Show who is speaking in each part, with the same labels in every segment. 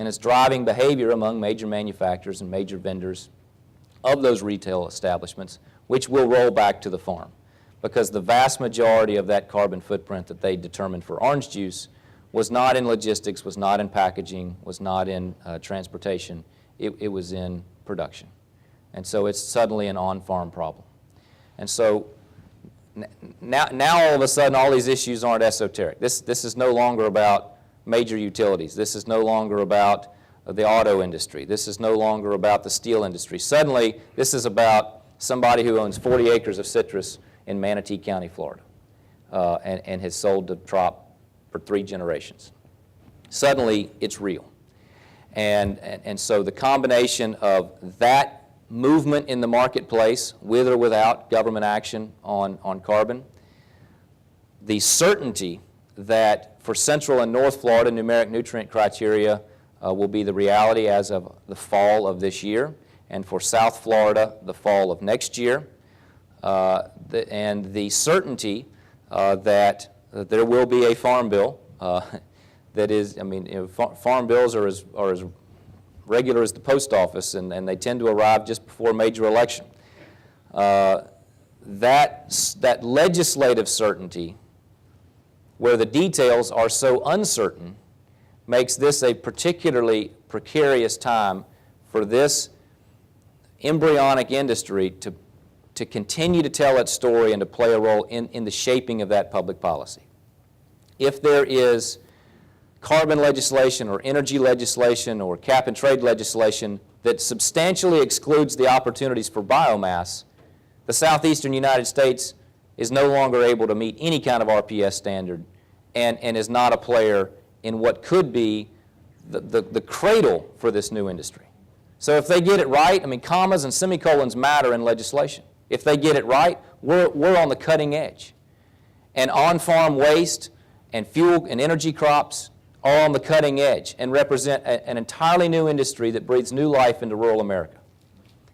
Speaker 1: and it's driving behavior among major manufacturers and major vendors of those retail establishments, which will roll back to the farm, because the vast majority of that carbon footprint that they determined for orange juice was not in logistics, was not in packaging, was not in transportation. It was in production. And so it's suddenly an on-farm problem. And so now all of a sudden all these issues aren't esoteric. This is no longer about major utilities. This is no longer about the auto industry. This is no longer about the steel industry. Suddenly this is about somebody who owns 40 acres of citrus in Manatee County, Florida, and has sold to Trop for 3 generations. Suddenly it's real. And so the combination of that movement in the marketplace, with or without government action on carbon, the certainty that for Central and North Florida, numeric nutrient criteria will be the reality as of the fall of this year, and for South Florida, the fall of next year, and the certainty that there will be a farm bill that is, I mean, farm bills are as regular as the post office, and they tend to arrive just before a major election. That legislative certainty, where the details are so uncertain, makes this a particularly precarious time for this embryonic industry to continue to tell its story and to play a role in the shaping of that public policy. If there is carbon legislation or energy legislation or cap-and-trade legislation that substantially excludes the opportunities for biomass, the southeastern United States is no longer able to meet any kind of RPS standard and is not a player in what could be the cradle for this new industry. So if they get it right, I mean, commas and semicolons matter in legislation. If they get it right, we're on the cutting edge. And on-farm waste and fuel and energy crops are on the cutting edge and represent an entirely new industry that breathes new life into rural America.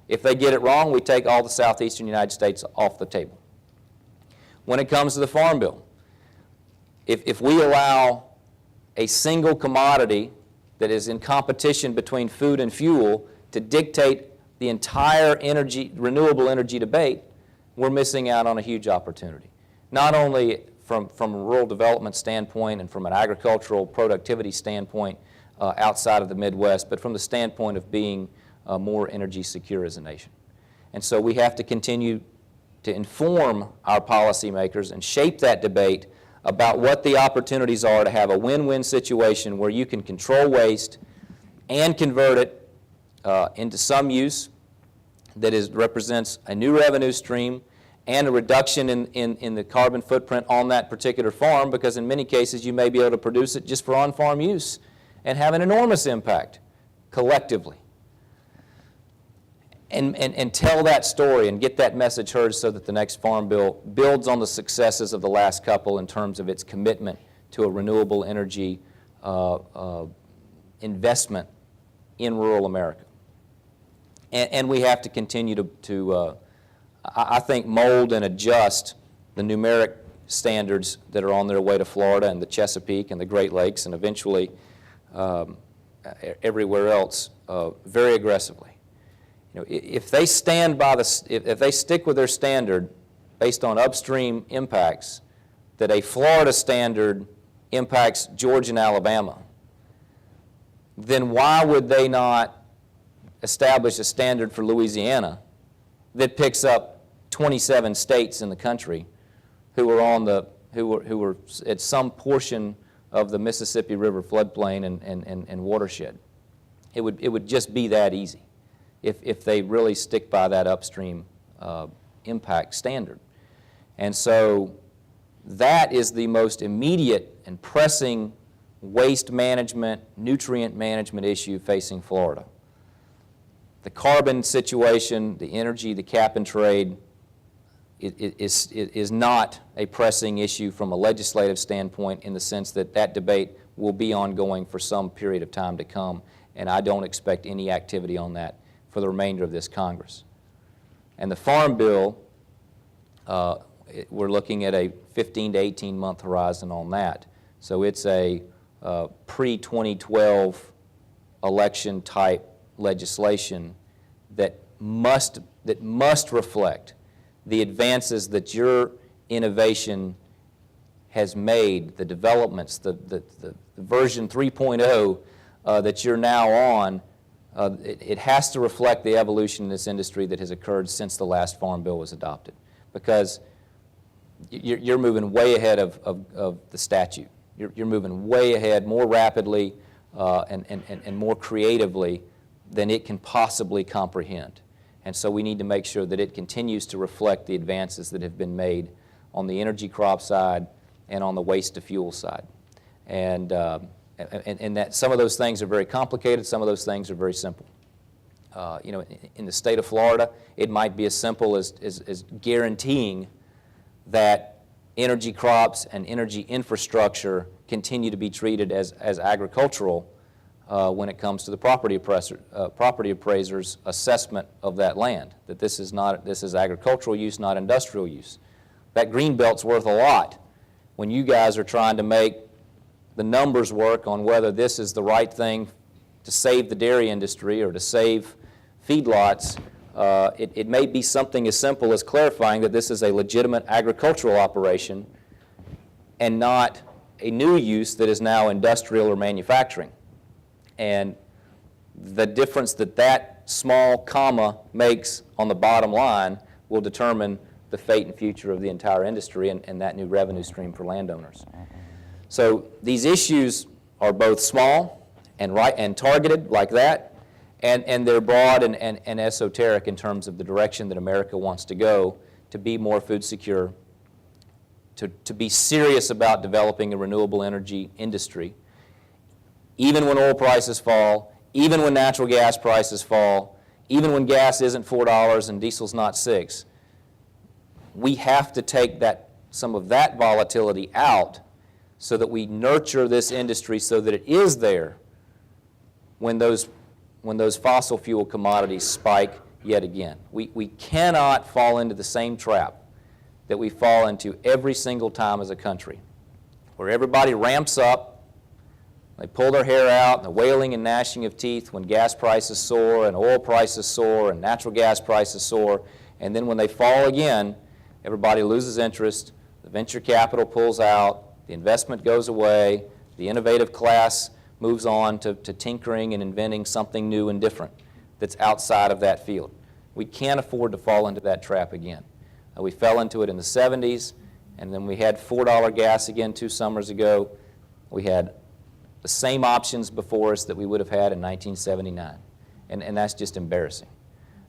Speaker 1: If they get it wrong, we take all the southeastern United States off the table. When it comes to the Farm Bill, if we allow a single commodity that is in competition between food and fuel to dictate the entire renewable energy debate, we're missing out on a huge opportunity. Not only from a rural development standpoint and from an agricultural productivity standpoint outside of the Midwest, but from the standpoint of being more energy secure as a nation. And so we have to continue to inform our policymakers and shape that debate about what the opportunities are to have a win-win situation where you can control waste and convert it into some use that represents a new revenue stream and a reduction in the carbon footprint on that particular farm, because in many cases you may be able to produce it just for on-farm use and have an enormous impact collectively. And tell that story and get that message heard so that the next Farm Bill builds on the successes of the last couple in terms of its commitment to a renewable energy investment in rural America. And we have to continue to I think, mold and adjust the numeric standards that are on their way to Florida and the Chesapeake and the Great Lakes and eventually everywhere else very aggressively. You know, if they stand by if they stick with their standard based on upstream impacts, that a Florida standard impacts Georgia and Alabama, then why would they not establish a standard for Louisiana that picks up 27 states in the country who were at some portion of the Mississippi River floodplain and watershed? It would just be that easy if they really stick by that upstream impact standard. And so that is the most immediate and pressing waste management, nutrient management issue facing Florida. The carbon situation, the energy, the cap and trade is not a pressing issue from a legislative standpoint, in the sense that that debate will be ongoing for some period of time to come, and I don't expect any activity on that for the remainder of this Congress. And the Farm Bill, we're looking at a 15 to 18 month horizon on that. So it's a pre-2012 election type legislation that must reflect the advances that your innovation has made, the developments, the version 3.0 that you're now on. It has to reflect the evolution in this industry that has occurred since the last Farm Bill was adopted, because you're moving way ahead of the statute. You're moving way ahead, more rapidly and more creatively than it can possibly comprehend. And so we need to make sure that it continues to reflect the advances that have been made on the energy crop side and on the waste to fuel side. And that some of those things are very complicated, some of those things are very simple. You know, in the state of Florida, it might be as simple as guaranteeing that energy crops and energy infrastructure continue to be treated as agricultural when it comes to the property appraiser's assessment of that land, that this is agricultural use, not industrial use. That green belt's worth a lot when you guys are trying to make the numbers work on whether this is the right thing to save the dairy industry or to save feedlots. It may be something as simple as clarifying that this is a legitimate agricultural operation and not a new use that is now industrial or manufacturing. And the difference that small comma makes on the bottom line will determine the fate and future of the entire industry and that new revenue stream for landowners. So these issues are both small and targeted like that, and they're broad and esoteric in terms of the direction that America wants to go to be more food secure, to be serious about developing a renewable energy industry. Even when oil prices fall, even when natural gas prices fall, even when gas isn't $4 and diesel's not $6, we have to take some of that volatility out so that we nurture this industry so that it is there when those fossil fuel commodities spike yet again. We cannot fall into the same trap that we fall into every single time as a country, where everybody ramps up, they pull their hair out, and the wailing and gnashing of teeth when gas prices soar and oil prices soar and natural gas prices soar, and then when they fall again, everybody loses interest, the venture capital pulls out, the investment goes away, the innovative class moves on to tinkering and inventing something new and different that's outside of that field. We can't afford to fall into that trap again. We fell into it in the 70s, and then we had $4 gas again 2 summers ago. We had the same options before us that we would have had in 1979, and that's just embarrassing.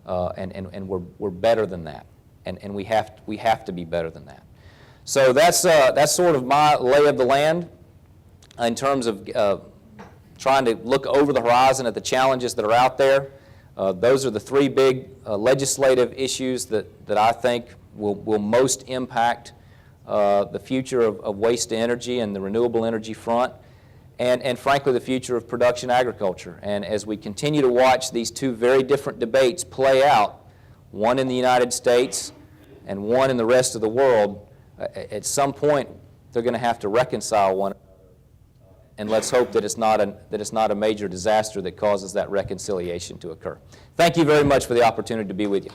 Speaker 1: And we're better than that, and we have to be better than that. So that's sort of my lay of the land in terms of trying to look over the horizon at the challenges that are out there. Those are the 3 big legislative issues that I think will most impact the future of waste to energy and the renewable energy front, and frankly the future of production agriculture. And as we continue to watch these 2 very different debates play out, one in the United States and one in the rest of the world, at some point they're going to have to reconcile one another. And let's hope that it's not a major disaster that causes that reconciliation to occur. Thank you very much for the opportunity to be with you.